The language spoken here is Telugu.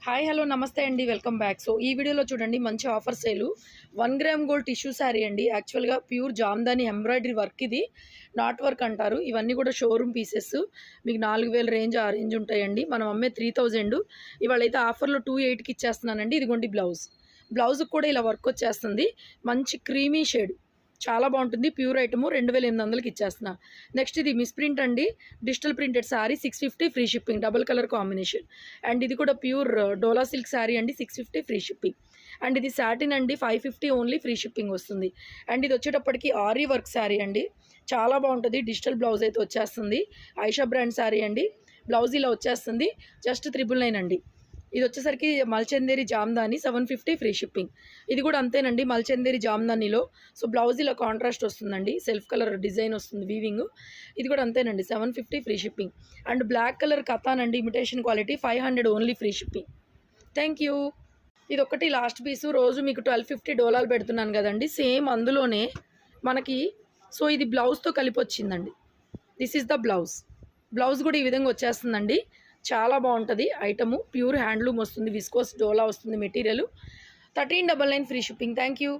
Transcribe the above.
హాయ్ హలో నమస్తే అండి, వెల్కమ్ బ్యాక్. సో ఈ వీడియోలో చూడండి మంచి ఆఫర్ సేలు 1 గ్రామ్ గోల్డ్ టిష్యూ శారీ అండి. యాక్చువల్గా ప్యూర్ జామ్దాని ఎంబ్రాయిడరీ వర్క్, ఇది నాట్ వర్క్ అంటారు. ఇవన్నీ కూడా షోరూమ్ పీసెస్. మీకు 4000 రేంజ్ ఆ రేంజ్ ఉంటాయండి. మనం అమ్మే 3000. ఇవాళ అయితే ఆఫర్లో 2800కి ఇచ్చేస్తున్నానండి. ఇదిగోండి బ్లౌజ్కి కూడా ఇలా వర్క్ వచ్చేస్తుంది. మంచి క్రీమీ షేడ్, చాలా బాగుంటుంది. ప్యూర్ ఐటమ్ 2800కి ఇచ్చేస్తున్నా. నెక్స్ట్ ఇది మిస్ ప్రింట్ అండి, digital printed sari 650 free shipping, double colour combination. And ఇది కూడా ప్యూర్ డోలా సిల్క్ శారీ అండి, 650 ఫ్రీ షిప్పింగ్. అండ్ ఇది సాటిన్ అండి, 550 ఓన్లీ ఫ్రీ షిప్పింగ్ వస్తుంది. అండ్ ఇది వచ్చేటప్పటికి ఆరీ వర్క్ శారీ అండి, చాలా బాగుంటుంది. డిజిటల్ బ్లౌజ్ అయితే వచ్చేస్తుంది. ఐషా బ్రాండ్ శారీ అండి. బ్లౌజ్ ఇలా వచ్చేస్తుంది, జస్ట్ 999 అండి. ఇది వచ్చేసరికి మల్చందేరి జామ్దాని 750 ఫ్రీ షిప్పింగ్. ఇది కూడా అంతేనండి, మల్చందేరి జామ్దానిలో. సో బ్లౌజ్ ఇలా కాంట్రాస్ట్ వస్తుందండి, సెల్ఫ్ కలర్ డిజైన్ వస్తుంది వీవింగ్. ఇది కూడా అంతేనండి, 750 free shipping. And black colour katan అండి, imitation quality 500 only free shipping. Thank you. ఇది ఒకటి లాస్ట్ పీసు. రోజు మీకు 1250 డోలాలు పెడుతున్నాను కదండి, సేమ్ అందులోనే మనకి. సో ఇది బ్లౌజ్తో కలిపి వచ్చిందండి. దిస్ ఈజ్ ద బ్లౌజ్ కూడా ఈ విధంగా వచ్చేస్తుందండి. చాలా బాగుంటుంది ఐటము. ప్యూర్ హ్యాండ్లూమ్ వస్తుంది, విస్కోస్ డోలా వస్తుంది material. 1399 free shipping. Thank you.